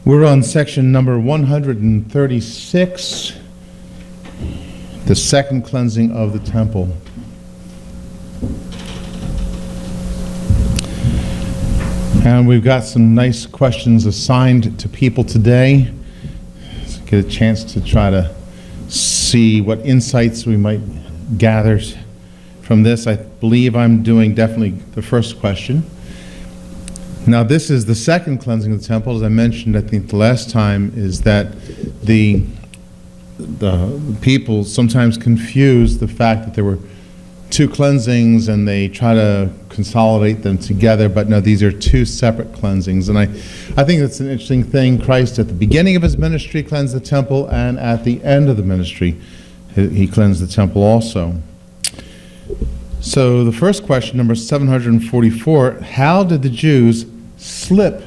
We're on section number 136, the second cleansing of the temple. And we've got some nice questions assigned to people today. Let's get a chance to try to see what insights we might gather from this. I believe I'm doing definitely the first question. Now, this is the second cleansing of the temple. As I mentioned, I think the last time, is that the people sometimes confuse the fact that there were two cleansings and they try to consolidate them together, but no, these are two separate cleansings. And I think that's an interesting thing. Christ, at the beginning of his ministry, cleansed the temple, and at the end of the ministry, he cleansed the temple also. So the first question, number 744, how did the Jews slip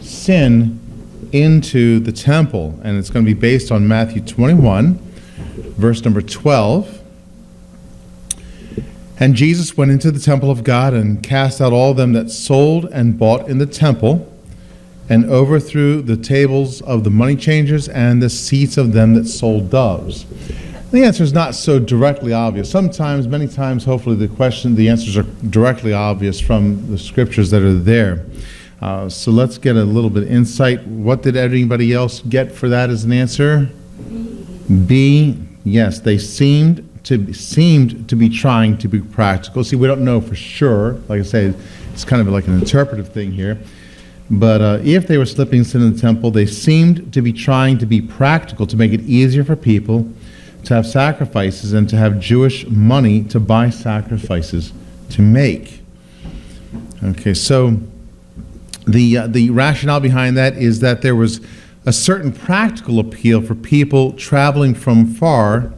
sin into the temple? And it's going to be based on Matthew 21, verse number 12. And Jesus went into the temple of God and cast out all them that sold and bought in the temple, and overthrew the tables of the money changers and the seats of them that sold doves. The answer is not so directly obvious. Sometimes, many times, hopefully the answers are directly obvious from the scriptures that are there. So let's get a little bit of insight. What did anybody else get for that as an answer? B. Yes, they seemed to be trying to be practical. See, we don't know for sure. Like I say, it's kind of like an interpretive thing here. But if they were slipping sin in the temple, they seemed to be trying to be practical, to make it easier for people to have sacrifices and to have Jewish money to buy sacrifices to make. Okay, so the rationale behind that is that there was a certain practical appeal for people traveling from far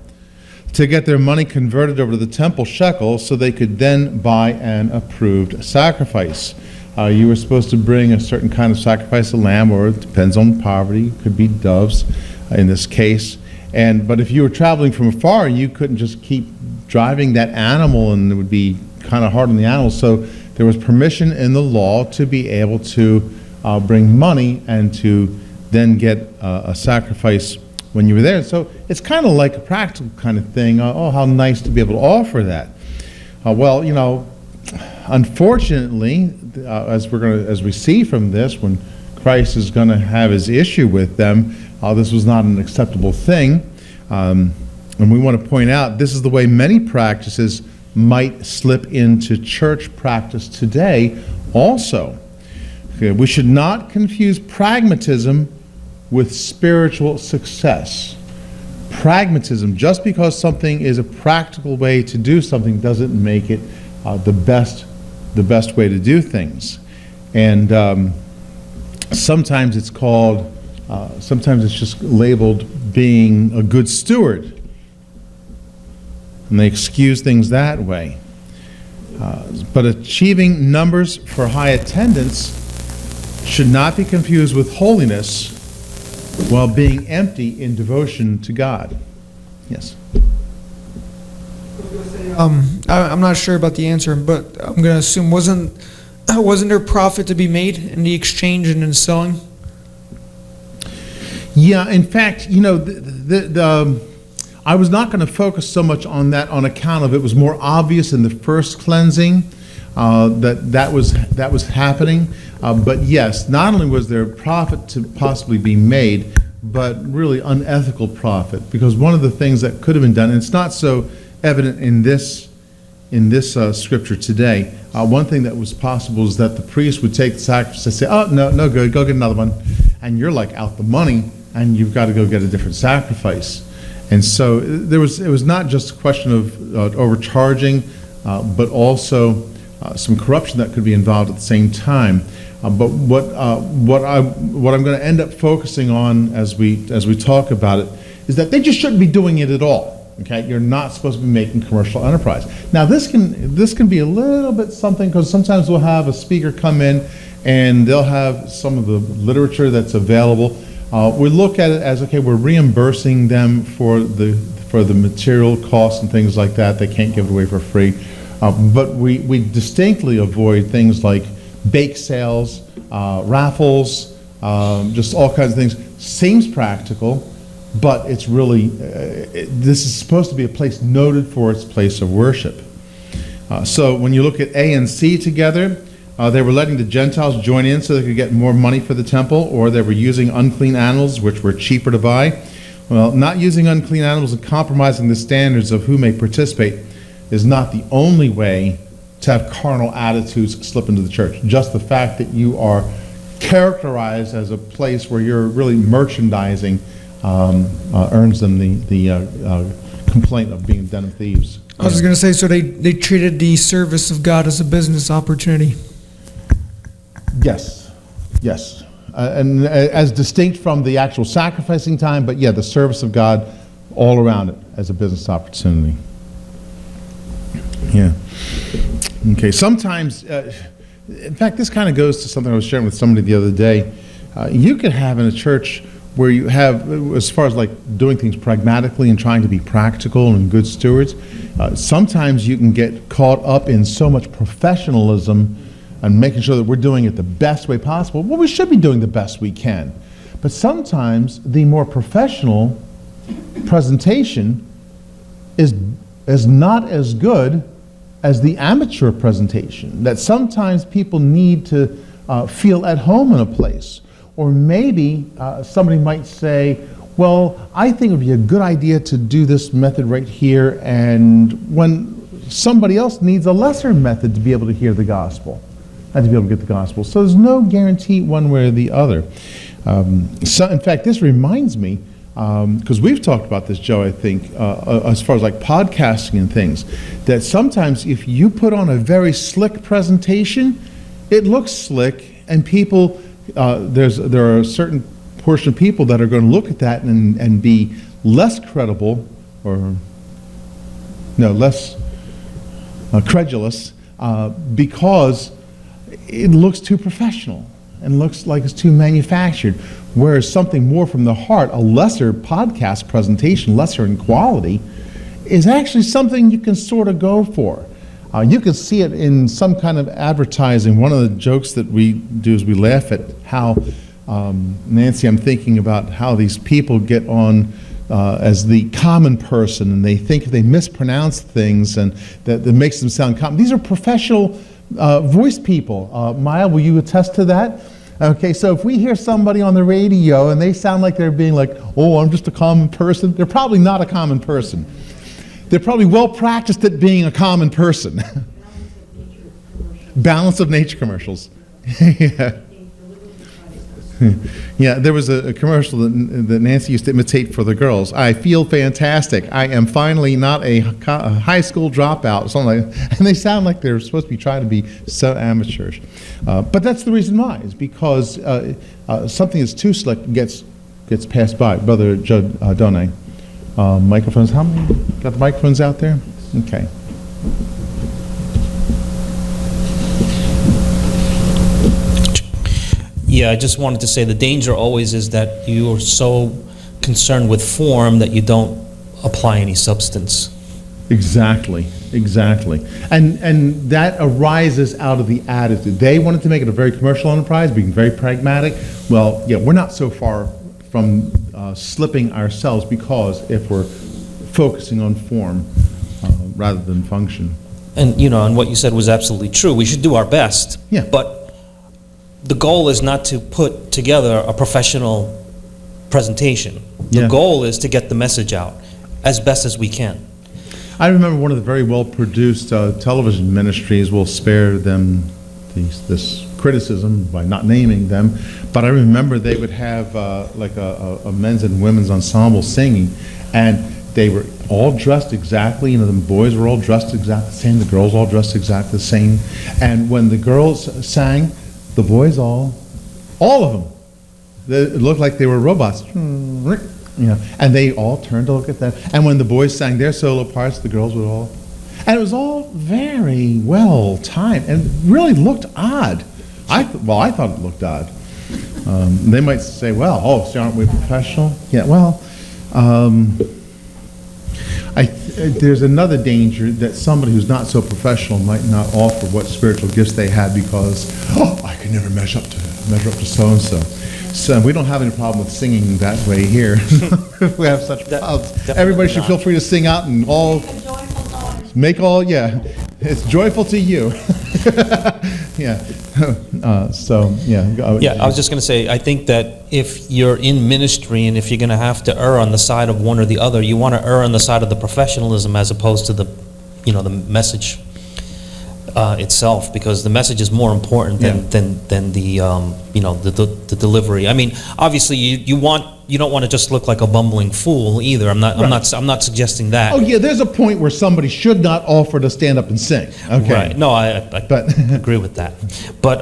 to get their money converted over to the temple shekel so they could then buy an approved sacrifice. You were supposed to bring a certain kind of sacrifice, a lamb, or it depends on poverty, it could be doves in this case. But if you were traveling from afar, you couldn't just keep driving that animal, and it would be kind of hard on the animal. So there was permission in the law to be able to bring money and to then get a sacrifice when you were there. So it's kind of like a practical kind of thing. Oh, how nice to be able to offer that. Well, you know, unfortunately, as we see from this, when Christ is going to have his issue with them, this was not an acceptable thing. And we want to point out this is the way many practices might slip into church practice today also. Okay, we should not confuse pragmatism with spiritual success. Pragmatism, just because something is a practical way to do something, doesn't make it the best way to do things. And sometimes it's called, sometimes it's just labeled being a good steward. And they excuse things that way. But achieving numbers for high attendance should not be confused with holiness while being empty in devotion to God. Yes? I'm not sure about the answer, but I'm going to assume wasn't there profit to be made in the exchange and in selling? Yeah, in fact, you know, I was not going to focus so much on that on account of it was more obvious in the first cleansing that was happening. But yes, not only was there profit to possibly be made, but really unethical profit, because one of the things that could have been done, and it's not so evident in this scripture today. One thing that was possible is that the priest would take the sacrifice and say, "Oh, no good, go get another one," and you're like out the money, and you've got to go get a different sacrifice. And so it was not just a question of overcharging, but also some corruption that could be involved at the same time. But what I'm going to end up focusing on as we talk about it is that they just shouldn't be doing it at all. Okay, you're not supposed to be making commercial enterprise. Now this can be a little bit something, because sometimes we'll have a speaker come in and they'll have some of the literature that's available. We look at it as, okay, we're reimbursing them for the material costs and things like that. They can't give it away for free. But we distinctly avoid things like bake sales, raffles, just all kinds of things. Seems practical, but it's really, this is supposed to be a place noted for its place of worship. So when you look at A and C together, they were letting the Gentiles join in so they could get more money for the temple, or they were using unclean animals, which were cheaper to buy. Well, not using unclean animals and compromising the standards of who may participate is not the only way to have carnal attitudes slip into the church. Just the fact that you are characterized as a place where you're really merchandising earns them the complaint of being a den of thieves. I was going to say, so they treated the service of God as a business opportunity. Yes, yes. And as distinct from the actual sacrificing time, but yeah, the service of God all around it as a business opportunity. Yeah. Okay, sometimes, in fact, this kind of goes to something I was sharing with somebody the other day. You could have in a church where you have, as far as like doing things pragmatically and trying to be practical and good stewards, sometimes you can get caught up in so much professionalism and making sure that we're doing it the best way possible. Well, we should be doing the best we can. But sometimes the more professional presentation is not as good as the amateur presentation, that sometimes people need to feel at home in a place. Or maybe somebody might say, well, I think it would be a good idea to do this method right here, and when somebody else needs a lesser method to be able to hear the gospel and to be able to get the gospel. So there's no guarantee one way or the other. So in fact, this reminds me, because we've talked about this, Joe, I think, as far as like podcasting and things, that sometimes if you put on a very slick presentation, it looks slick, and people, there are a certain portion of people that are going to look at that and be less credible, or no, less credulous, because it looks too professional and looks like it's too manufactured. Whereas something more from the heart, a lesser podcast presentation, lesser in quality, is actually something you can sort of go for. You can see it in some kind of advertising. One of the jokes that we do is we laugh at how, Nancy, I'm thinking about how these people get on as the common person, and they think if they mispronounce things and that makes them sound common. These are professional voice people. Maya, will you attest to that? Okay, so if we hear somebody on the radio and they sound like they're being like, oh, I'm just a common person, they're probably not a common person. They're probably well practiced at being a common person. Balance of nature commercials. Yeah. Yeah, there was a commercial that Nancy used to imitate for the girls. I feel fantastic. I am finally not a high school dropout. Something like that. And they sound like they're supposed to be trying to be so amateurish. But that's the reason why, is because something that's too slick gets passed by. Brother Joe Donay. Microphones, how many? Got the microphones out there? Okay. Yeah, I just wanted to say the danger always is that you are so concerned with form that you don't apply any substance. Exactly, exactly. And that arises out of the attitude. They wanted to make it a very commercial enterprise, being very pragmatic. Well, yeah, we're not so far from slipping ourselves, because if we're focusing on form rather than function. And, and what you said was absolutely true. We should do our best. Yeah. But the goal is not to put together a professional presentation. The goal is to get the message out as best as we can. I remember one of the very well-produced television ministries. We'll spare them this criticism by not naming them, but I remember they would have like a men's and women's ensemble singing, and they were all dressed exactly, the boys were all dressed exactly the same, the girls all dressed exactly the same, and when the girls sang, the boys all of them, it looked like they were robots, and they all turned to look at them. And when the boys sang their solo parts, the girls would all, and it was all very well timed and really looked odd. I thought it looked odd. They might say, well, so aren't we professional? Yeah, well, there's another danger that somebody who's not so professional might not offer what spiritual gifts they had because, I can never measure up to so-and-so. So we don't have any problem with singing that way here. If we have such problems. Everybody should feel free to sing out and all, make all, yeah, it's joyful to you. Yeah. Yeah, I was just going to say, I think that if you're in ministry and if you're going to have to err on the side of one or the other, you want to err on the side of the professionalism as opposed to the, the message itself, because the message is more important than the, the delivery. I mean, obviously, you don't want to just look like a bumbling fool either. I'm not suggesting that. Oh yeah, there's a point where somebody should not offer to stand up and sing. Okay. Right. No, I agree with that. But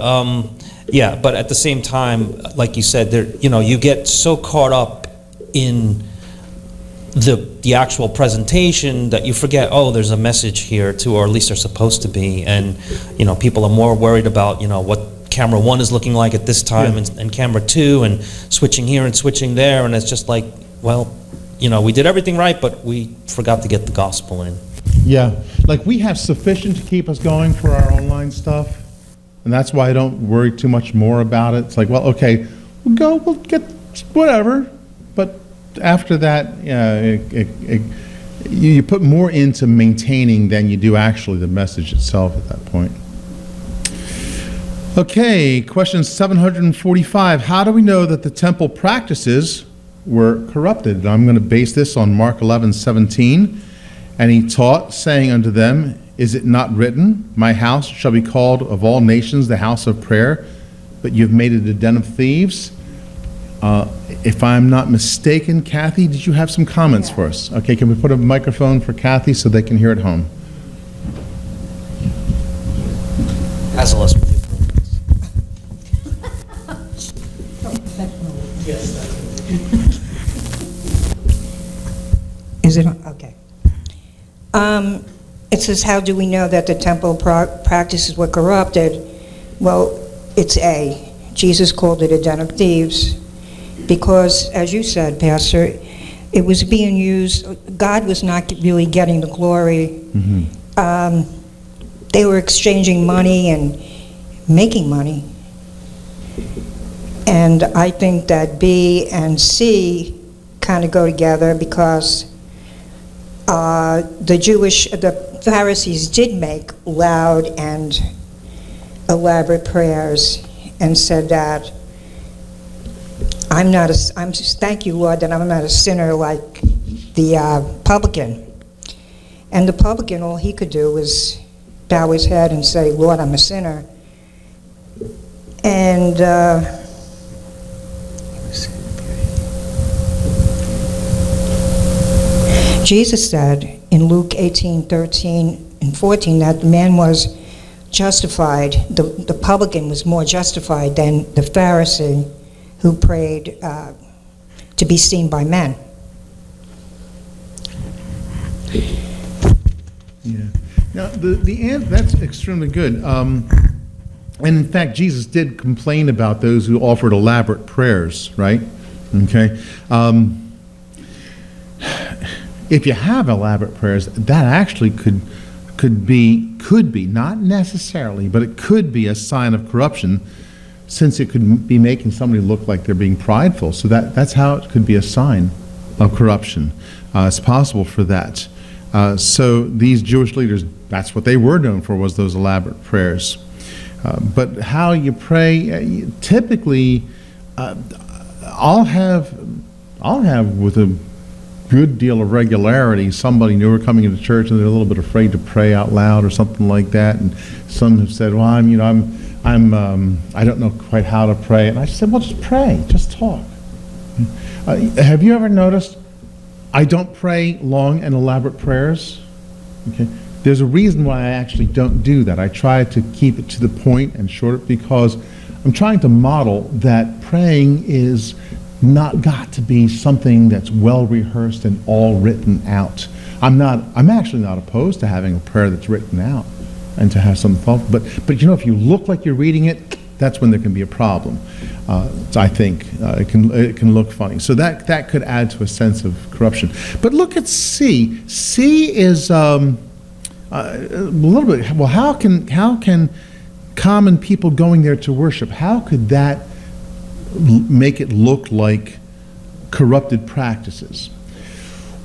but at the same time, like you said, there, you get so caught up in the actual presentation that you forget, oh, there's a message here too, or at least there's supposed to be, and people are more worried about what camera 1 is looking like at this time, and camera 2, and switching here and switching there, and it's just like, well, we did everything right, but we forgot to get the gospel in. Yeah, like we have sufficient to keep us going for our online stuff, and that's why I don't worry too much more about it. It's like, well, okay, we'll get whatever, but after that, you put more into maintaining than you do actually the message itself at that point. Okay, question 745. How do we know that the temple practices were corrupted? And I'm going to base this on Mark 11:17. And he taught, saying unto them, is it not written, my house shall be called of all nations the house of prayer, but you've made it a den of thieves? If I'm not mistaken, Kathy, did you have some comments for us? Okay, can we put a microphone for Kathy so they can hear at home? Basil, Is it on? Okay. It says, how do we know that the temple practices were corrupted? Well, it's A. Jesus called it a den of thieves because, as you said, Pastor, it was being used, God was not really getting the glory. Mm-hmm. They were exchanging money and making money. And I think that B and C kind of go together because the Pharisees did make loud and elaborate prayers and said that thank you, Lord, that I'm not a sinner like the publican. And the publican, all he could do was bow his head and say, Lord, I'm a sinner. And Jesus said in Luke 18:13 and 14 that the man was justified, the publican was more justified than the Pharisee who prayed to be seen by men. Yeah. Now, that's extremely good. And in fact, Jesus did complain about those who offered elaborate prayers, right? Okay. If you have elaborate prayers, that actually could be, not necessarily, but it could be a sign of corruption, since it could be making somebody look like they're being prideful. So that's how it could be a sign of corruption. It's possible for that. So these Jewish leaders, that's what they were known for, was those elaborate prayers. But how you pray, typically, I'll have with a good deal of regularity somebody newer coming into church and they're a little bit afraid to pray out loud or something like that. And some have said, well, I don't know quite how to pray. And I said, well, just pray, just talk. Have you ever noticed I don't pray long and elaborate prayers? Okay. There's a reason why I actually don't do that. I try to keep it to the point and short it because I'm trying to model that praying is not got to be something that's well rehearsed and all written out. I'm actually not opposed to having a prayer that's written out and to have some thought, but if you look like you're reading it, that's when there can be a problem. I think it can look funny. So that could add to a sense of corruption. But look at C. C is a little bit. Well, how can common people going there to worship? How could that make it look like corrupted practices?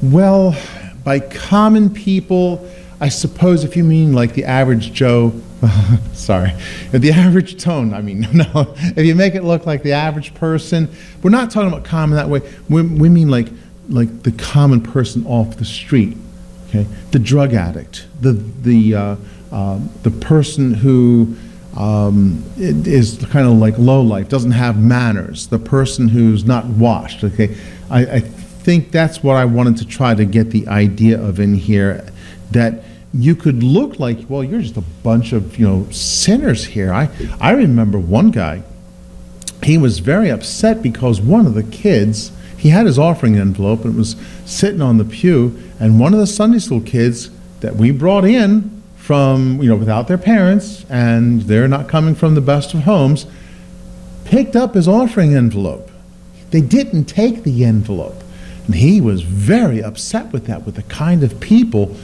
Well, by common people, I suppose if you mean like the average Joe, sorry, the average tone, I mean, no, if you make it look like the average person, we're not talking about common that way. We mean like the common person off the street, okay? The drug addict, the person who is kind of like low life, doesn't have manners, the person who's not washed, okay? I think that's what I wanted to try to get the idea of in here, that you could look like, well, you're just a bunch of, sinners here. I remember one guy, he was very upset because one of the kids, he had his offering envelope and it was sitting on the pew, and one of the Sunday school kids that we brought in from, without their parents, and they're not coming from the best of homes, picked up his offering envelope. They didn't take the envelope. And he was very upset with that, with the kind of people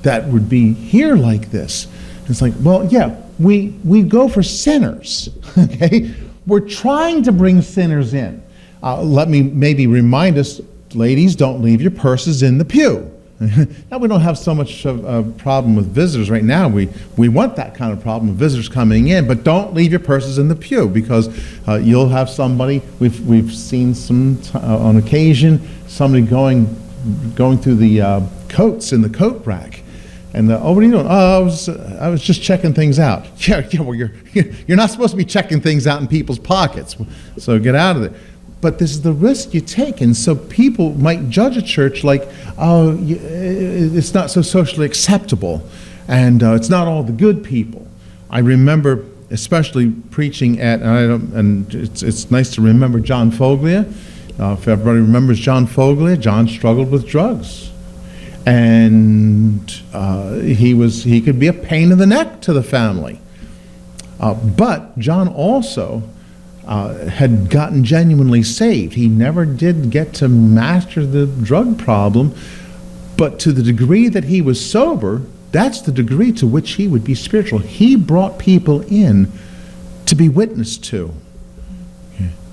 that would be here like this. It's like, well, yeah, we go for sinners, okay? We're trying to bring sinners in. Let me maybe remind us, ladies, don't leave your purses in the pew. Now, we don't have so much of a problem with visitors right now. We want that kind of problem with visitors coming in, but don't leave your purses in the pew, because you'll have somebody, we've seen some, on occasion, somebody going through the coats in the coat rack. And oh, what are you doing? Oh, I was just checking things out. Yeah, well, you're not supposed to be checking things out in people's pockets, so get out of there. But this is the risk you take, and so people might judge a church like, oh, it's not so socially acceptable, and it's not all the good people. I remember, especially preaching at, and it's nice to remember John Foglia. If everybody remembers John Foglia, John struggled with drugs. And he could be a pain in the neck to the family. But John also had gotten genuinely saved. He never did get to master the drug problem, but to the degree that he was sober, that's the degree to which he would be spiritual. He brought people in to be witnessed to.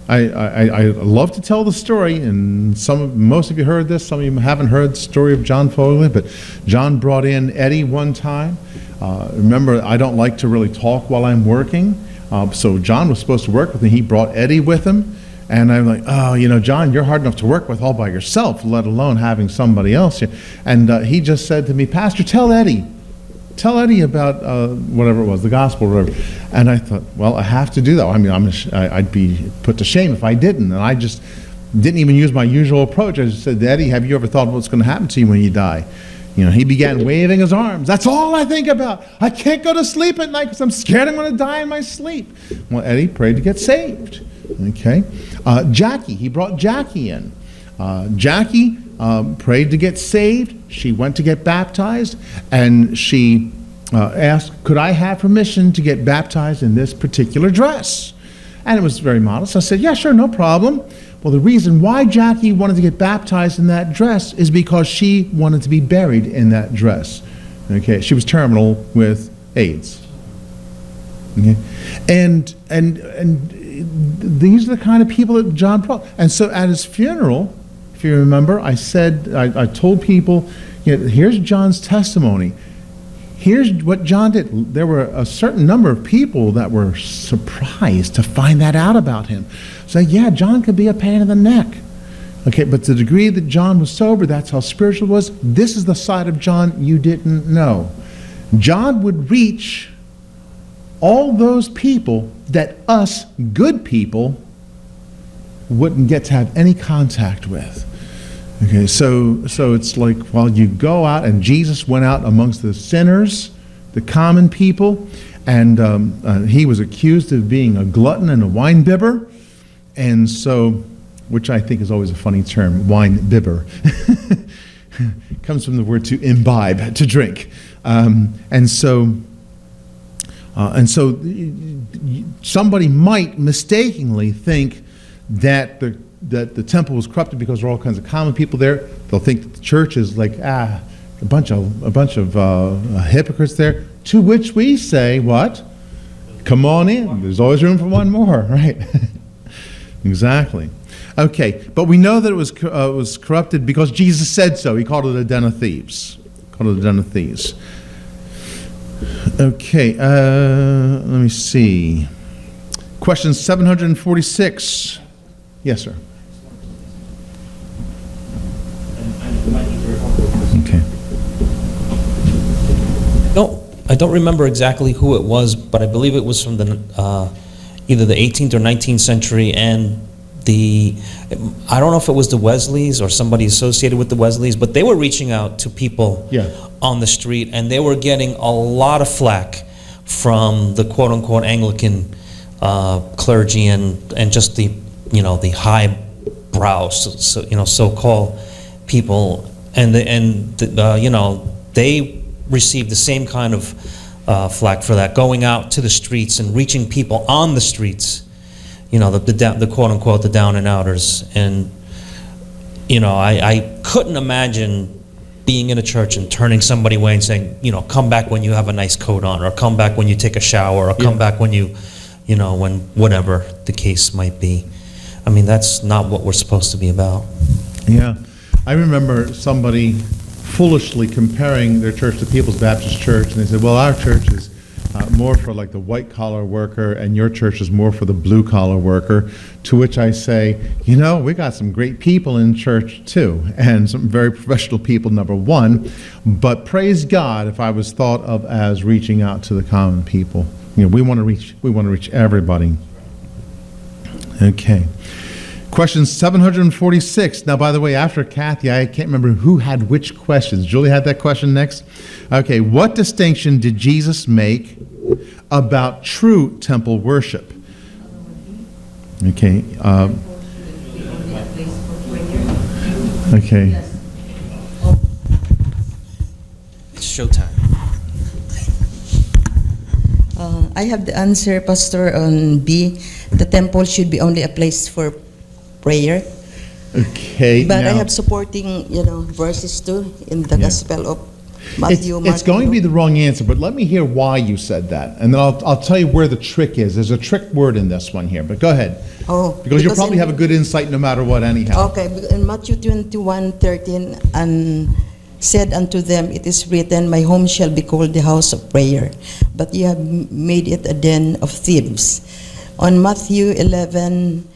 I love to tell the story, and most of you heard this, some of you haven't heard the story of John Foglia, but John brought in Eddie one time. Remember, I don't like to really talk while I'm working, so John was supposed to work with me. He brought Eddie with him, and I'm like, oh, John, you're hard enough to work with all by yourself, let alone having somebody else here. And he just said to me, Pastor, tell Eddie about whatever it was, the gospel or whatever. And I thought, well, I have to do that. I mean, I'd be put to shame if I didn't. And I just didn't even use my usual approach. I just said, Eddie, have you ever thought of what's going to happen to you when you die? He began waving his arms. That's all I think about. I can't go to sleep at night because I'm scared I'm going to die in my sleep. Well, Eddie prayed to get saved. Okay. Jackie, he brought Jackie in. Jackie prayed to get saved. She went to get baptized, and she asked, could I have permission to get baptized in this particular dress? And it was very modest. I said, yeah, sure, no problem. Well, the reason why Jackie wanted to get baptized in that dress is because she wanted to be buried in that dress. Okay, she was terminal with AIDS. Okay, and these are the kind of people that John brought. And so at his funeral, if you remember, I said, I told people, here's John's testimony. Here's what John did. There were a certain number of people that were surprised to find that out about him. So yeah, John could be a pain in the neck. Okay, but to the degree that John was sober, that's how spiritual he was. This is the side of John you didn't know. John would reach all those people that us good people wouldn't get to have any contact with. Okay, so it's like, well, you go out, and Jesus went out amongst the sinners, the common people, and he was accused of being a glutton and a wine bibber, and so, which I think is always a funny term, wine bibber. Comes from the word to imbibe, to drink, and so somebody might mistakenly think that the temple was corrupted because there are all kinds of common people there. They'll think that the church is like a bunch of hypocrites there. To which we say, what? Come on in. There's always room for one more, right? Exactly. Okay, but we know that it was corrupted because Jesus said so. He called it a den of thieves. Called it a den of thieves. Okay, let me see. Question 746. Yes, sir. Okay. No, I don't remember exactly who it was, but I believe it was from the either the 18th or 19th century, and I don't know if it was the Wesleys or somebody associated with the Wesleys, but they were reaching out to people on the street, and they were getting a lot of flack from the quote-unquote Anglican clergy and just the highbrow, so-called people, and they received the same kind of flack for that, going out to the streets and reaching people on the streets, the quote-unquote the down and outers. And I couldn't imagine being in a church and turning somebody away and saying, come back when you have a nice coat on, or come back when you take a shower, or come back when when whatever the case might be. I mean, that's not what we're supposed to be about. Yeah. I remember somebody foolishly comparing their church to People's Baptist Church, and they said, well, our church is more for like the white-collar worker, and your church is more for the blue-collar worker, to which I say, we got some great people in church too, and some very professional people, number one, but praise God if I was thought of as reaching out to the common people. We want to reach everybody. Okay. Question 746. Now, by the way, after Kathy, I can't remember who had which questions. Julie had that question next? Okay. What distinction did Jesus make about true temple worship? Okay. Okay. It's showtime. I have the answer, Pastor, on B. The temple should be only a place for prayer. Okay. But I now, have supporting, verses too in the Gospel of Matthew. it's going to be the wrong answer, but let me hear why you said that, and then I'll tell you where the trick is. There's a trick word in this one here, but go ahead. Oh, because you'll probably have a good insight no matter what anyhow. Okay, in Matthew 21:13, and said unto them, it is written, my home shall be called the house of prayer, but ye have made it a den of thieves. On Matthew 11,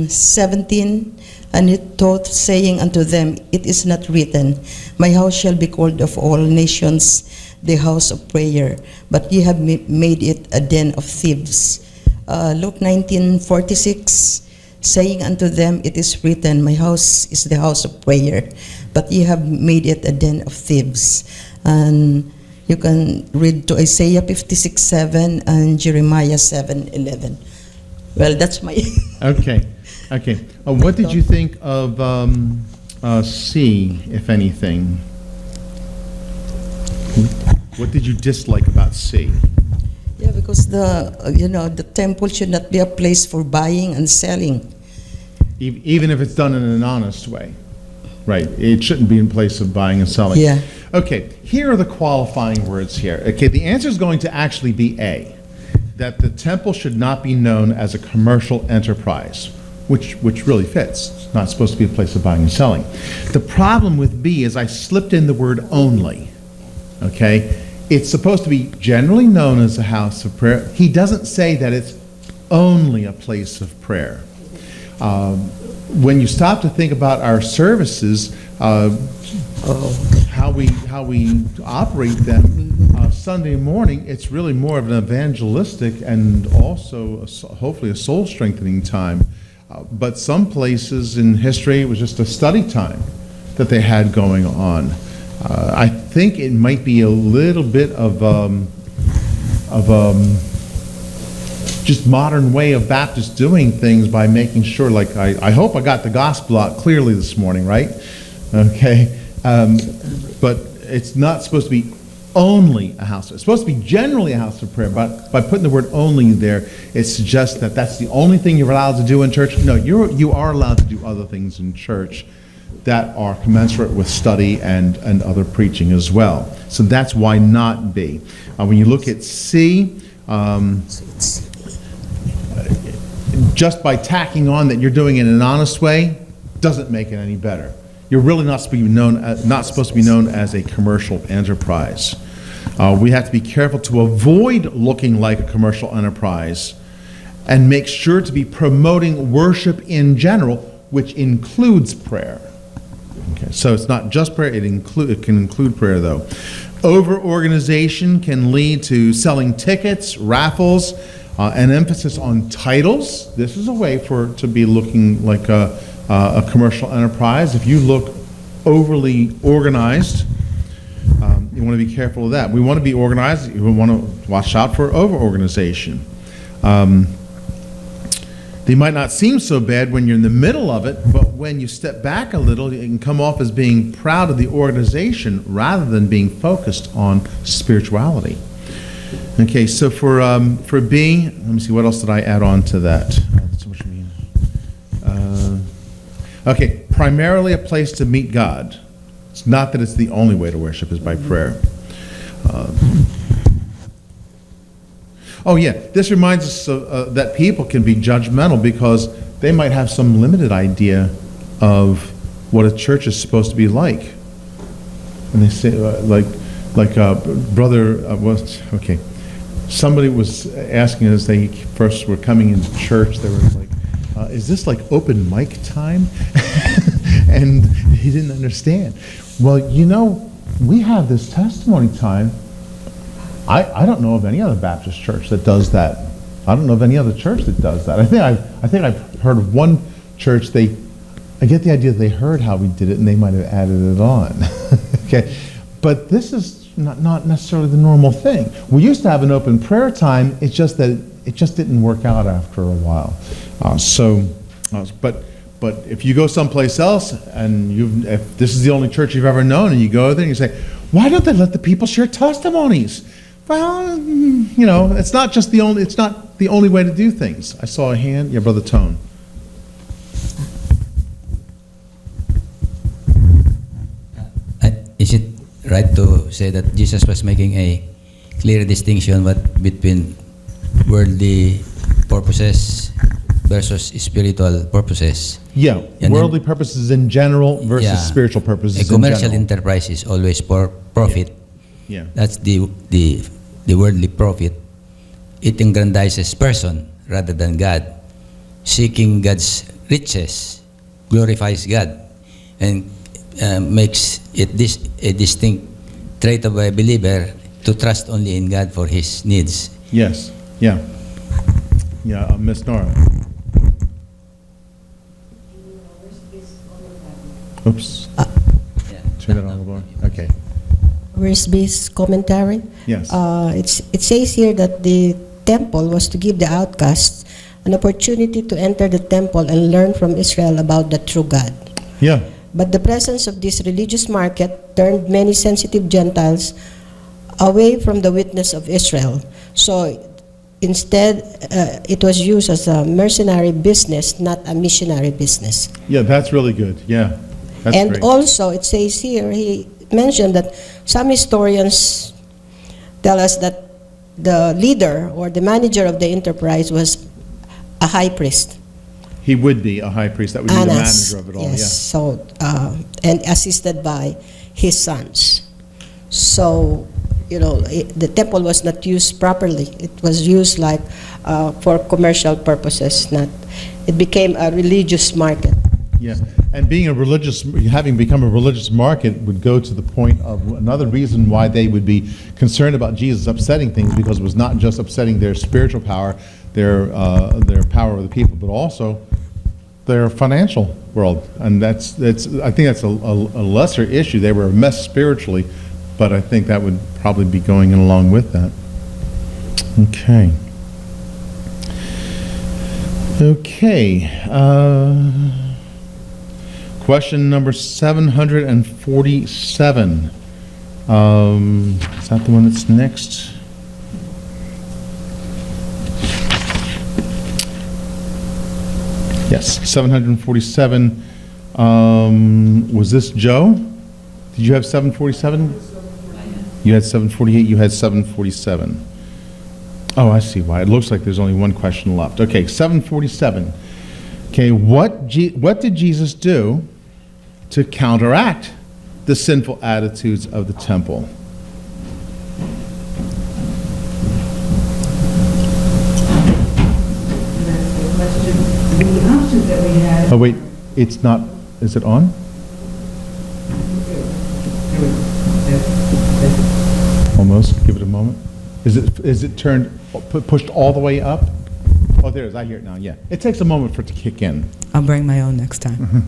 17, and he taught, saying unto them, it is not written, my house shall be called of all nations the house of prayer, but ye have made it a den of thieves. Luke 19:46, saying unto them, it is written, my house is the house of prayer, but ye have made it a den of thieves. And you can read to Isaiah 56:7 and Jeremiah 7:11. Well, that's my... Okay. What did you think of C, if anything? What did you dislike about C? Yeah, because the temple should not be a place for buying and selling. Even if it's done in an honest way. Right. It shouldn't be in place of buying and selling. Yeah. Okay. Here are the qualifying words here. Okay. The answer is going to actually be A, that the temple should not be known as a commercial enterprise, which really fits. It's not supposed to be a place of buying and selling. The problem with B is I slipped in the word only. Okay. It's supposed to be generally known as a house of prayer. He doesn't say that it's only a place of prayer. When you stop to think about our services, how we operate them, Sunday morning, it's really more of an evangelistic and also hopefully a soul strengthening time. But some places in history, it was just a study time that they had going on. I think it might be a little bit of just modern way of Baptists doing things by making sure, like, I hope I got the gospel out clearly this morning, right? Okay. But it's not supposed to be only a house. It's supposed to be generally a house of prayer, but by putting the word only there, it suggests that that's the only thing you're allowed to do in church. No, you are allowed to do other things in church that are commensurate with study and other preaching as well. So that's why not B. When you look at C, just by tacking on that you're doing it in an honest way doesn't make it any better. You're really not supposed to be known as a commercial enterprise. We have to be careful to avoid looking like a commercial enterprise and make sure to be promoting worship in general, which includes prayer. Okay, so it's not just prayer, it can include prayer though. Over-organization can lead to selling tickets, raffles, an emphasis on titles. This is a way to be looking like a commercial enterprise. If you look overly organized, you want to be careful of that. We want to be organized. You want to watch out for over-organization. They might not seem so bad when you're in the middle of it, but when you step back a little, it can come off as being proud of the organization rather than being focused on spirituality. Okay, so for B, let me see, what else did I add on to that? Okay, primarily a place to meet God. It's not that it's the only way to worship is by prayer. Oh yeah, this reminds us that people can be judgmental because they might have some limited idea of what a church is supposed to be like. And they say, okay, somebody was asking as they first were coming into church, they were like, is this like open mic time? And he didn't understand. Well, you know, we have this testimony time. I don't know of any other Baptist church that does that. I don't know of any other church that does that. I think I've heard of one church. I get the idea that they heard how we did it and they might have added it on. Okay, but this is not necessarily the normal thing. We used to have an open prayer time. It's just that it just didn't work out after a while. But if you go someplace else and if this is the only church you've ever known and you go there and you say, why don't they let the people share testimonies? Well, you know, it's not the only way to do things. I saw a hand. Yeah, Brother Tone. Is it right to say that Jesus was making a clear distinction between worldly purposes versus spiritual purposes? Yeah, and worldly purposes in general versus spiritual purposes in general. A commercial enterprise is always for profit. Yeah. That's the worldly profit. It aggrandizes person rather than God. Seeking God's riches glorifies God and makes it a distinct trait of a believer to trust only in God for his needs. Yes. Yeah. Yeah, Miss Nora. Oops. Turn it on the bar. Okay. Where's this commentary? Yes. It says here that the temple was to give the outcasts an opportunity to enter the temple and learn from Israel about the true God. Yeah. But the presence of this religious market turned many sensitive Gentiles away from the witness of Israel. So instead, it was used as a mercenary business, not a missionary business. Yeah, that's really good. Yeah. That's and great. also, it says here, he mentioned that some historians tell us that the leader or the manager of the enterprise was a high priest. He would be a high priest. That would be the manager of it all. Yes. Yeah. So, and assisted by his sons. So, you know, the temple was not used properly. It was used like for commercial purposes. It became a religious market. Yeah, and having become a religious market would go to the point of another reason why they would be concerned about Jesus upsetting things, because it was not just upsetting their spiritual power, their power of the people, but also their financial world. And I think that's a lesser issue. They were a mess spiritually, but I think that would probably be going in along with that. Okay. Okay. Question number 747. Is that the one that's next? Yes, 747. Was this Joe? Did you have 747? You had 748, you had 747. Oh, I see why. It looks like there's only one question left. Okay, 747. Okay, what did Jesus do to counteract the sinful attitudes of the temple? The options that we had. Oh, wait, it's not, is it on? Almost, give it a moment. Is it turned, pushed all the way up? Oh, there it is, I hear it now, yeah. It takes a moment for it to kick in. I'll bring my own next time.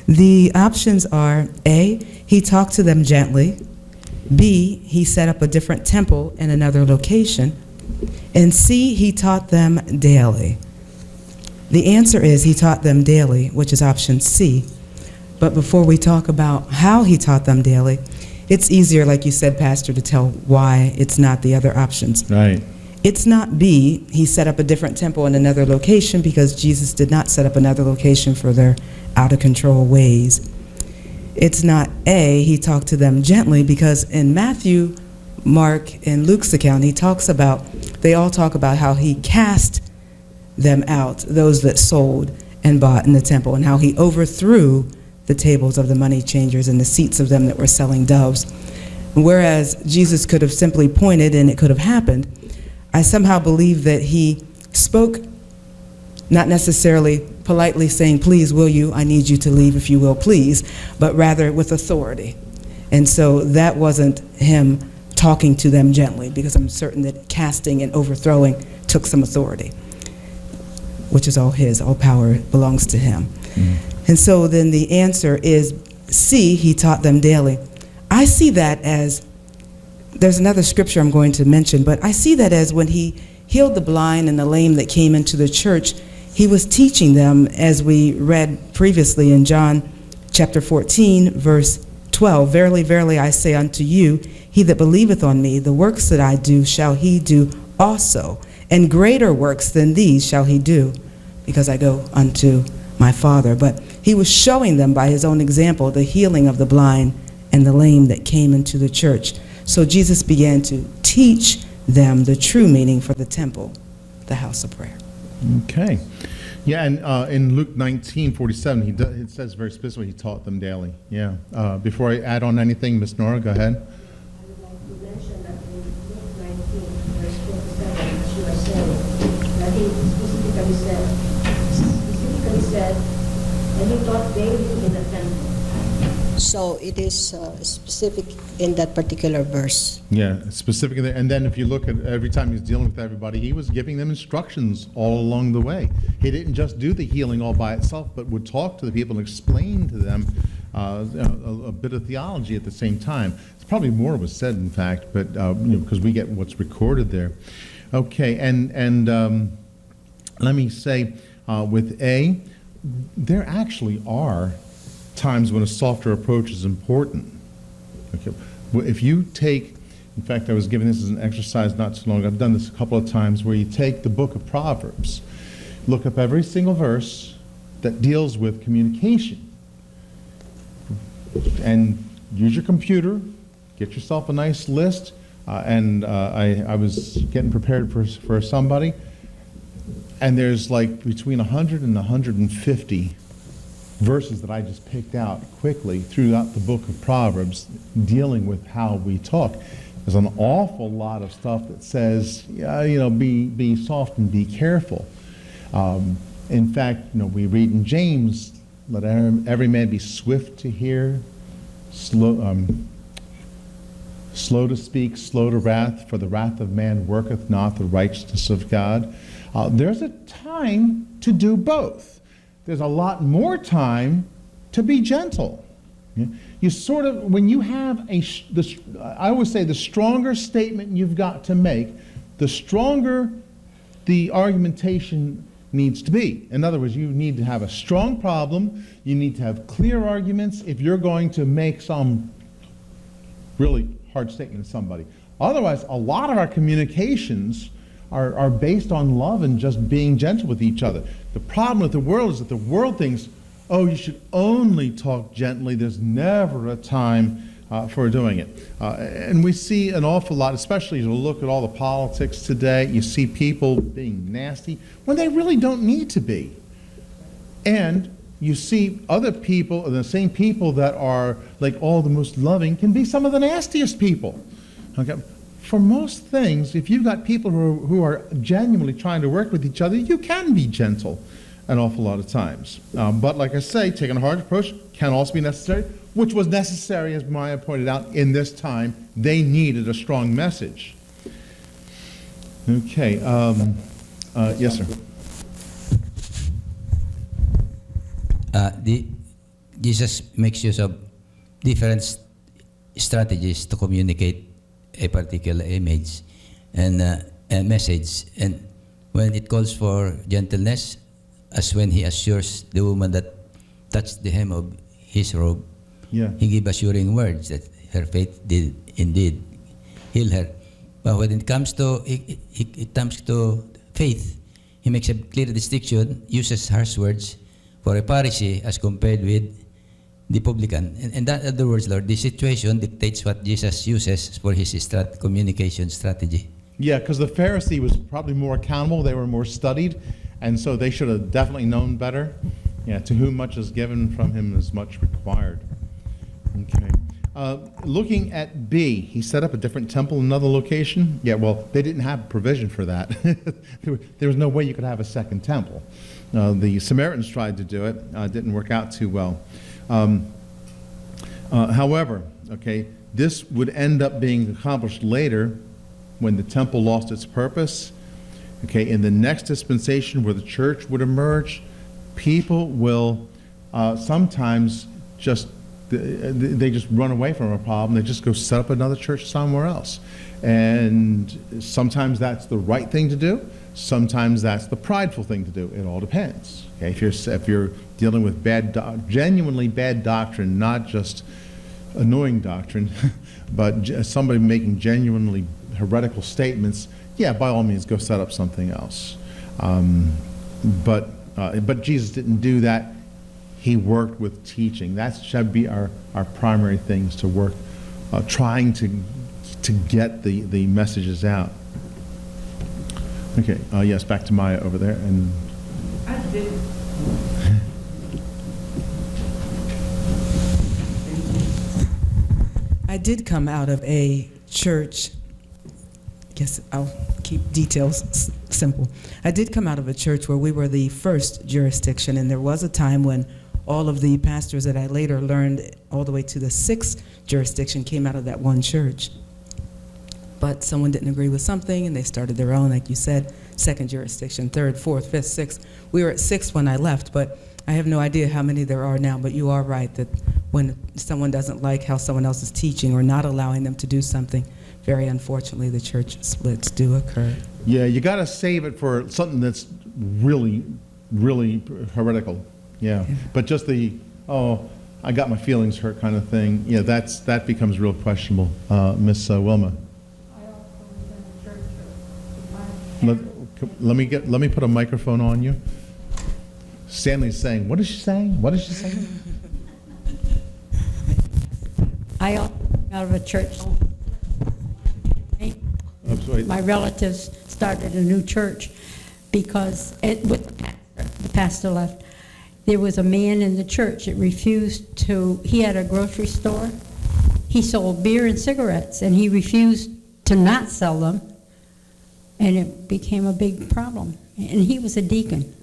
The options are A, he talked to them gently. B, he set up a different temple in another location. And C, he taught them daily. The answer is he taught them daily, which is option C. But before we talk about how he taught them daily, it's easier, like you said, Pastor, to tell why it's not the other options. Right. It's not B, he set up a different temple in another location, because Jesus did not set up another location for their out-of-control ways. It's not A, he talked to them gently, because in Matthew, Mark, and Luke's account, they all talk about how he cast them out, those that sold and bought in the temple, and how he overthrew the tables of the money changers and the seats of them that were selling doves. Whereas Jesus could have simply pointed and it could have happened, I somehow believe that he spoke, not necessarily politely saying, please, will you, I need you to leave if you will, please, but rather with authority. And so that wasn't him talking to them gently, because I'm certain that casting and overthrowing took some authority, which is all his, all power belongs to him. And so then the answer is C, he taught them daily. I see that as, there's another scripture I'm going to mention, but I see that as when he healed the blind and the lame that came into the church, he was teaching them, as we read previously in John chapter 14, verse 12, verily, verily, I say unto you, he that believeth on me, the works that I do shall he do also, and greater works than these shall he do, because I go unto my Father. But he was showing them by his own example the healing of the blind and the lame that came into the church. So Jesus began to teach them the true meaning for the temple, the house of prayer. Okay. Yeah, and in Luke 19:47, it says very specifically he taught them daily. Yeah. Before I add on anything, Ms. Nora, go ahead. I would like to mention that in Luke 19, verse 47, as you are saying, that he specifically said, and he taught daily in the temple. So it is specific in that particular verse. Yeah, specifically. And then if you look at every time he's dealing with everybody, he was giving them instructions all along the way. He didn't just do the healing all by itself, but would talk to the people and explain to them a bit of theology at the same time. It's probably more was said, in fact, but because we get what's recorded there. Okay, and let me say, with A, there actually are times when a softer approach is important. Okay. Well, if you take, in fact, I was giving this as an exercise not too long ago. I've done this a couple of times, where you take the book of Proverbs, look up every single verse that deals with communication, and use your computer, get yourself a nice list, and I was getting prepared for somebody, and there's like between 100 and 150 verses that I just picked out quickly throughout the book of Proverbs dealing with how we talk. There's an awful lot of stuff that says, be soft and be careful. In fact, we read in James, let every man be swift to hear, slow to speak, slow to wrath, for the wrath of man worketh not the righteousness of God. There's a time to do both. There's a lot more time to be gentle. You sort of, when you have I always say the stronger statement you've got to make, the stronger the argumentation needs to be. In other words, you need to have a strong problem, you need to have clear arguments if you're going to make some really hard statement to somebody. Otherwise, a lot of our communications are based on love and just being gentle with each other. The problem with the world is that the world thinks, oh, you should only talk gently. There's never a time for doing it. And we see an awful lot, especially as you look at all the politics today, you see people being nasty when they really don't need to be. And you see other people, the same people that are like all the most loving can be some of the nastiest people. Okay? For most things, if you've got people who are genuinely trying to work with each other, you can be gentle an awful lot of times. But like I say, taking a hard approach can also be necessary, which was necessary, as Maya pointed out, in this time. They needed a strong message. Okay. Yes, sir. Jesus makes use of different strategies to communicate a particular image and a message. And when it calls for gentleness, as when he assures the woman that touched the hem of his robe, he gave assuring words that her faith did indeed heal her. But when it comes to faith, he makes a clear distinction, uses harsh words for a Pharisee as compared with the publican. In other words, Lord, the situation dictates what Jesus uses for his communication strategy. Yeah, because the Pharisee was probably more accountable. They were more studied, and so they should have definitely known better. Yeah, to whom much is given, from him is much required. Okay. Looking at B, he set up a different temple in another location. Yeah, well, they didn't have provision for that. There was no way you could have a second temple. The Samaritans tried to do it. Didn't work out too well. However, okay, this would end up being accomplished later when the temple lost its purpose. Okay, in the next dispensation where the church would emerge, people will sometimes just they just run away from a problem. They just go set up another church somewhere else. And sometimes that's the right thing to do. Sometimes that's the prideful thing to do. It all depends. Okay, if you're dealing with genuinely bad doctrine, not just annoying doctrine, but somebody making genuinely heretical statements, yeah, by all means, go set up something else. But Jesus didn't do that. He worked with teaching. That should be our primary things to work, trying to get the messages out. Okay, yes, back to Maya over there. And I did come out of a church. I guess I'll keep details simple. I did come out of a church where we were the first jurisdiction, and there was a time when all of the pastors that I later learned all the way to the 6th jurisdiction came out of that one church. But someone didn't agree with something, and they started their own, like you said, 2nd jurisdiction, 3rd, 4th, 5th, 6th. We were at 6th when I left, but I have no idea how many there are now. But you are right that when someone doesn't like how someone else is teaching or not allowing them to do something, very unfortunately, the church splits do occur. yeah, you got to save it for something that's really, really heretical. Yeah, but just the, oh, I got my feelings hurt kind of thing, yeah, that becomes real questionable. Miss Wilma. I also was in a church Let me put a microphone on you. Stanley's saying, what is she saying? What is she saying? I also came out of a church. I'm sorry. My relatives started a new church because with the pastor left. There was a man in the church that refused to, he had a grocery store. He sold beer and cigarettes, and he refused to not sell them, and it became a big problem. And he was a deacon.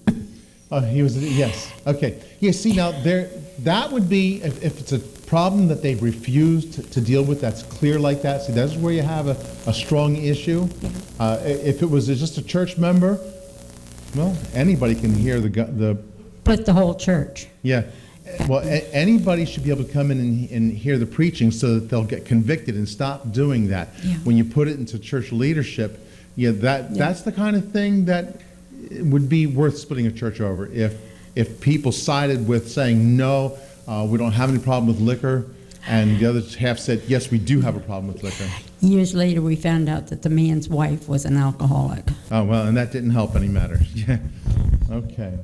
He was, yes, okay. Yeah, see, now, that would be, if it's a problem that they've refused to deal with, that's clear like that, see, that's where you have a strong issue. If it was just a church member, well, anybody can hear the But the whole church. yeah. Well, anybody should be able to come in and hear the preaching so that they'll get convicted and stop doing that. Yeah. When you put it into church leadership, that's the kind of thing that would be worth splitting a church over. If people sided with saying, no, we don't have any problem with liquor, and the other half said, yes, we do have a problem with liquor. Years later, we found out that the man's wife was an alcoholic. Oh, well, and that didn't help any matters. Yeah. Okay.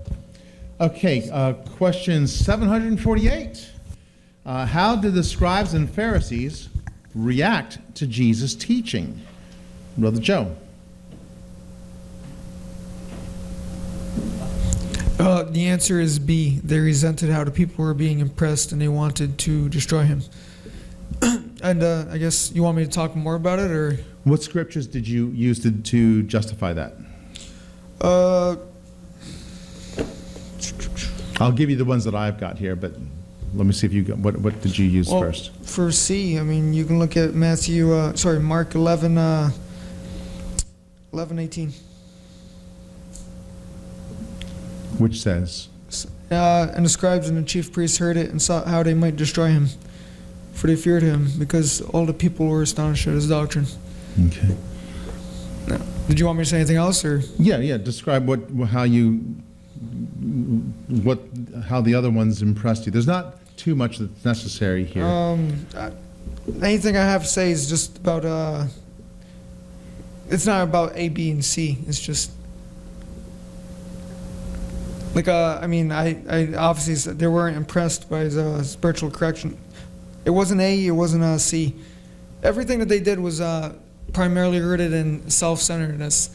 Okay, question 748. how did the scribes and Pharisees react to Jesus' teaching? Brother Joe. The answer is B. They resented how the people were being impressed, and they wanted to destroy him. And I guess you want me to talk more about it, or? What scriptures did you use to justify that? I'll give you the ones that I've got here, but let me see if you got, what did you use Well, first? for C, I mean, you can look at Mark 11, 18. Which says? And the scribes and the chief priests heard it and saw how they might destroy him, for they feared him, because all the people were astonished at his doctrine. Okay. Now, did you want me to say anything else, or? Yeah. Describe how the other ones impressed you. There's not too much that's necessary here. Anything I have to say is just about, it's not about A, B, and C. It's just, like, I mean, I obviously said they weren't impressed by his spiritual correction. It wasn't A, it wasn't C. Everything that they did was primarily rooted in self-centeredness.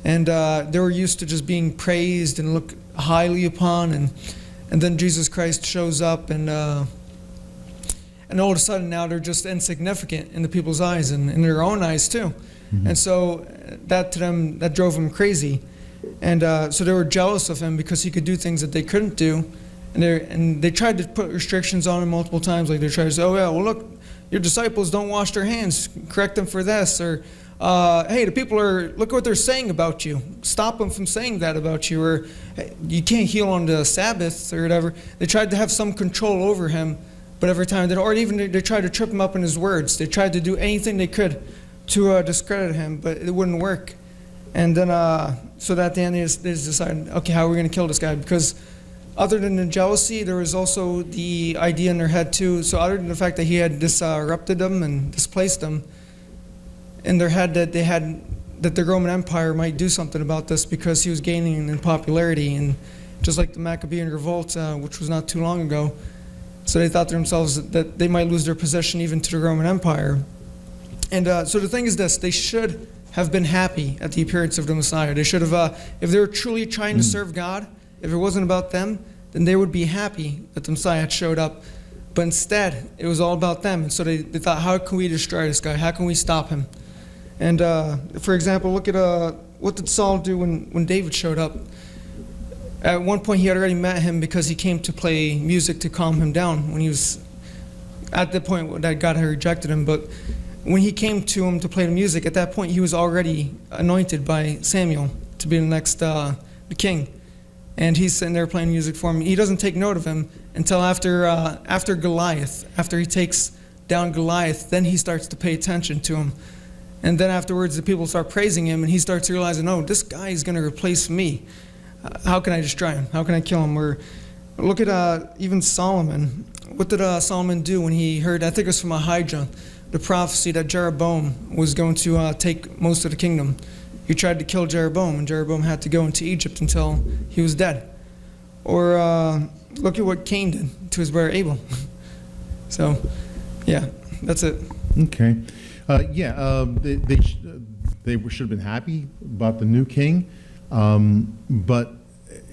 And they were used to just being praised and looked highly upon, and then Jesus Christ shows up, and all of a sudden now they're just insignificant in the people's eyes, and in their own eyes too. Mm-hmm. And so that to them, that drove them crazy. And so they were jealous of him because he could do things that they couldn't do. And they tried to put restrictions on him multiple times. Like they tried to say, oh yeah, well look, your disciples don't wash their hands, correct them for this. Or, hey, the people look what they're saying about you. Stop them from saying that about you. Or, hey, you can't heal on the Sabbath or whatever. They tried to have some control over him, but every time they tried to trip him up in his words. They tried to do anything they could to discredit him, but it wouldn't work. And then, so at the end, they just decided, okay, how are we going to kill this guy? Because other than the jealousy, there was also the idea in their head too. So other than the fact that he had disrupted them and displaced them, in their head that the Roman Empire might do something about this because he was gaining in popularity, and just like the Maccabean revolt, which was not too long ago. So they thought to themselves that they might lose their position even to the Roman Empire. And so the thing is this: they should have been happy at the appearance of the Messiah. They should have, if they were truly trying to serve God, if it wasn't about them, then they would be happy that the Messiah had showed up. But instead, it was all about them. And so they thought, how can we destroy this guy? How can we stop him? And for example, look at what did Saul do when David showed up? At one point, he had already met him because he came to play music to calm him down when he was at the point that God had rejected him. But when he came to him to play the music, at that point, he was already anointed by Samuel to be the next the king. And he's sitting there playing music for him. He doesn't take note of him until after Goliath. After he takes down Goliath, then he starts to pay attention to him. And then afterwards, the people start praising him, and he starts realizing, oh, this guy is going to replace me. How can I destroy him? How can I kill him? Or look at even Solomon. What did Solomon do when he heard, I think it was from Ahijah, the prophecy that Jeroboam was going to take most of the kingdom? He tried to kill Jeroboam, and Jeroboam had to go into Egypt until he was dead. Or look at what Cain did to his brother Abel. So, yeah, that's it. Okay. They should have been happy about the new king, but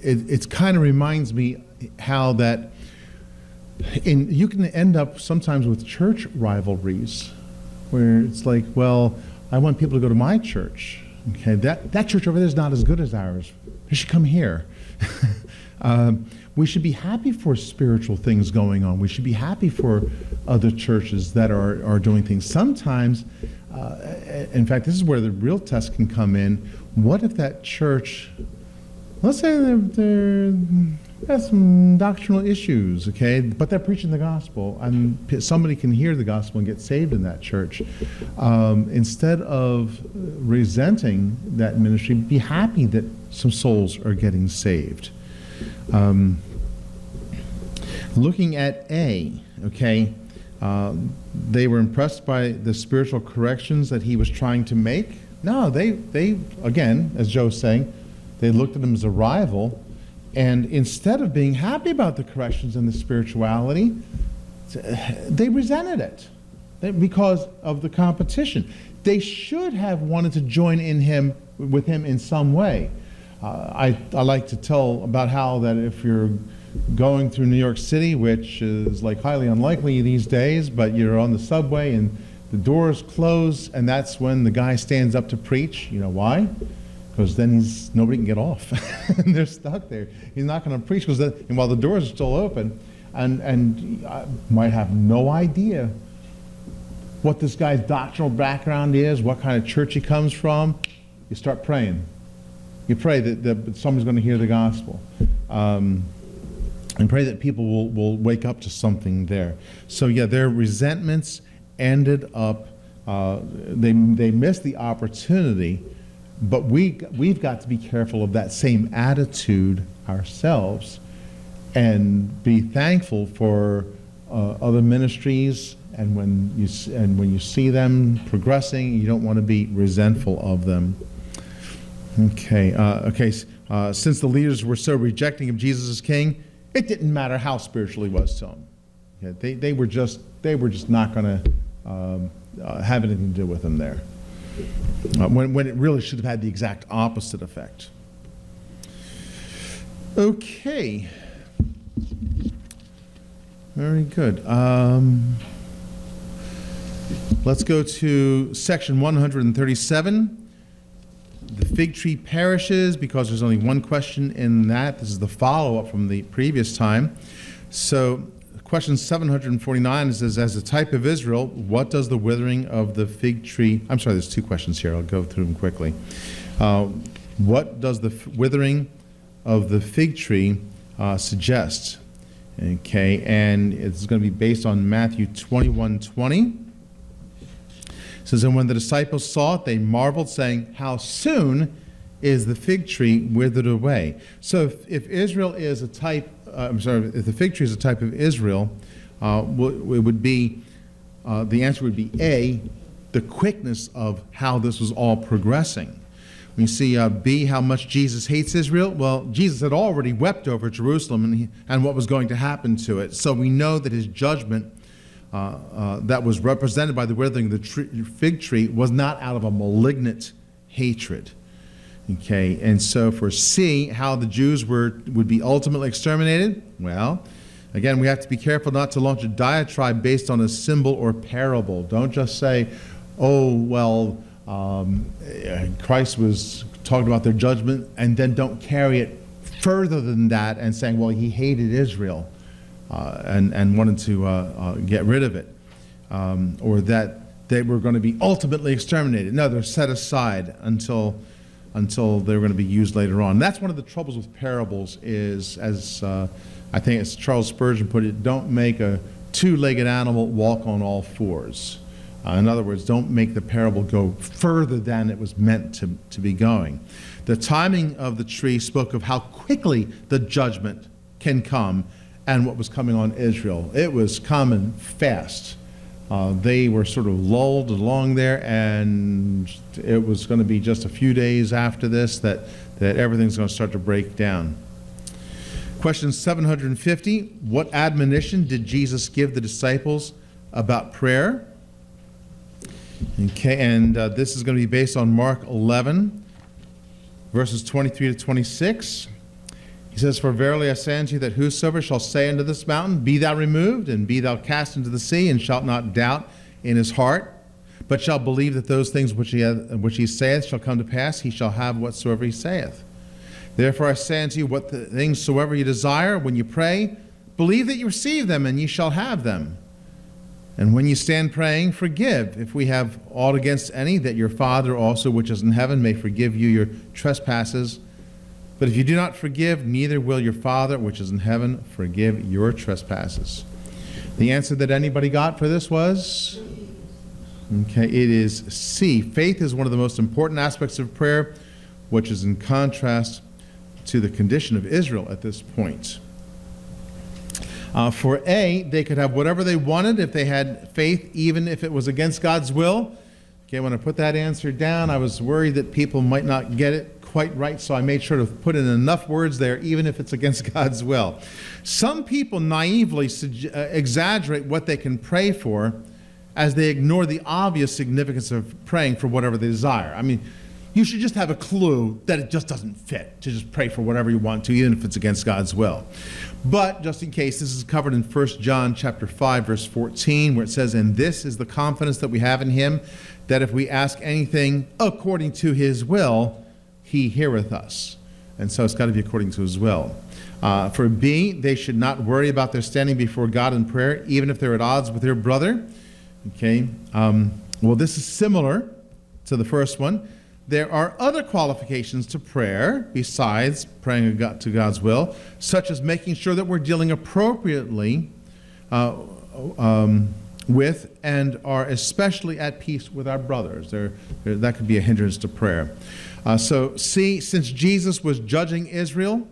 it kind of reminds me how that you can end up sometimes with church rivalries, where it's like, well, I want people to go to my church. Okay, that church over there is not as good as ours. They should come here. We should be happy for spiritual things going on. We should be happy for other churches that are doing things. Sometimes, in fact, this is where the real test can come in. What if that church, let's say they have some doctrinal issues, okay, but they're preaching the gospel, and somebody can hear the gospel and get saved in that church. Instead of resenting that ministry, be happy that some souls are getting saved. Looking at A, okay, they were impressed by the spiritual corrections that he was trying to make. No, they again, as Joe's saying, they looked at him as a rival, and instead of being happy about the corrections and the spirituality, they resented it because of the competition. They should have wanted to join with him in some way. I like to tell about how that if you're going through New York City, which is like highly unlikely these days, but you're on the subway and the doors close, and that's when the guy stands up to preach. You know why? Because then nobody can get off, and they're stuck there. He's not going to preach and while the doors are still open, and I might have no idea what this guy's doctrinal background is, what kind of church he comes from. You start praying. You pray that someone's going to hear the gospel, and pray that people will wake up to something there. So yeah, their resentments ended up. They missed the opportunity. But we've got to be careful of that same attitude ourselves, and be thankful for other ministries. And when you see them progressing, you don't want to be resentful of them. Okay. Since the leaders were so rejecting of Jesus as king, it didn't matter how spiritual he was to them. Okay, they were just not going to have anything to do with him there. When it really should have had the exact opposite effect. Okay. Very good. Let's go to section 137. The fig tree perishes, because there's only one question in that. This is the follow-up from the previous time. So question 749 says, as a type of Israel, what does the withering of the fig tree... I'm sorry, there's two questions here. I'll go through them quickly. What does the withering of the fig tree suggest? Okay, and it's going to be based on Matthew 21:20. It says, and when the disciples saw it, they marveled, saying, how soon is the fig tree withered away? So if Israel is a type... if the fig tree is a type of Israel, it would be, the answer would be A, the quickness of how this was all progressing. We see B, how much Jesus hates Israel. Well, Jesus had already wept over Jerusalem and what was going to happen to it. So we know that his judgment that was represented by the withering of the fig tree was not out of a malignant hatred. Okay, and so for C, how the Jews would be ultimately exterminated, well, again, we have to be careful not to launch a diatribe based on a symbol or parable. Don't just say, oh, well, Christ was talking about their judgment, and then don't carry it further than that and saying, well, he hated Israel and wanted to get rid of it, or that they were going to be ultimately exterminated. No, they're set aside until they're going to be used later on. And that's one of the troubles with parables is, as I think as Charles Spurgeon put it, don't make a two-legged animal walk on all fours. In other words, don't make the parable go further than it was meant to be going. The timing of the tree spoke of how quickly the judgment can come and what was coming on Israel. It was coming fast. They were sort of lulled along there, and it was going to be just a few days after this that everything's going to start to break down. Question 750, what admonition did Jesus give the disciples about prayer? Okay, and this is going to be based on Mark 11, verses 23 to 26. He says, for verily I say unto you that whosoever shall say unto this mountain, be thou removed, and be thou cast into the sea, and shalt not doubt in his heart, but shall believe that those things which he saith shall come to pass, he shall have whatsoever he saith. Therefore I say unto you, what things soever you desire, when you pray, believe that you receive them, and ye shall have them. And when you stand praying, forgive, if we have aught against any, that your Father also which is in heaven may forgive you your trespasses. But if you do not forgive, neither will your Father which is in heaven forgive your trespasses. The answer that anybody got for this was? Okay, it is C. Faith is one of the most important aspects of prayer, which is in contrast to the condition of Israel at this point. For A, they could have whatever they wanted if they had faith, even if it was against God's will. Okay, when I put that answer down, I was worried that people might not get it quite right, so I made sure to put in enough words there, even if it's against God's will. Some people naively exaggerate what they can pray for as they ignore the obvious significance of praying for whatever they desire. I mean, you should just have a clue that it just doesn't fit to just pray for whatever you want to, even if it's against God's will. But just in case, this is covered in 1 John chapter 5, verse 14, where it says, "And this is the confidence that we have in him, that if we ask anything according to his will, he heareth us." And so it's got to be according to his will. For B, they should not worry about their standing before God in prayer, even if they're at odds with their brother. Okay. Well, this is similar to the first one. There are other qualifications to prayer besides praying to God's will, such as making sure that we're dealing appropriately with and are especially at peace with our brothers. That could be a hindrance to prayer. So see, since Jesus was judging Israel,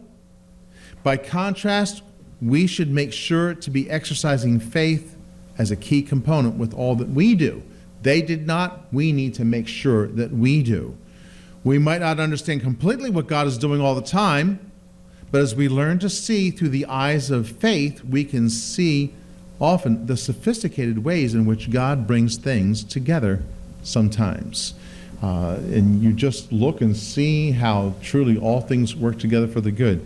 by contrast, we should make sure to be exercising faith as a key component with all that we do. They did not. We need to make sure that we do. We might not understand completely what God is doing all the time, but as we learn to see through the eyes of faith, we can see often the sophisticated ways in which God brings things together sometimes. And you just look and see how truly all things work together for the good.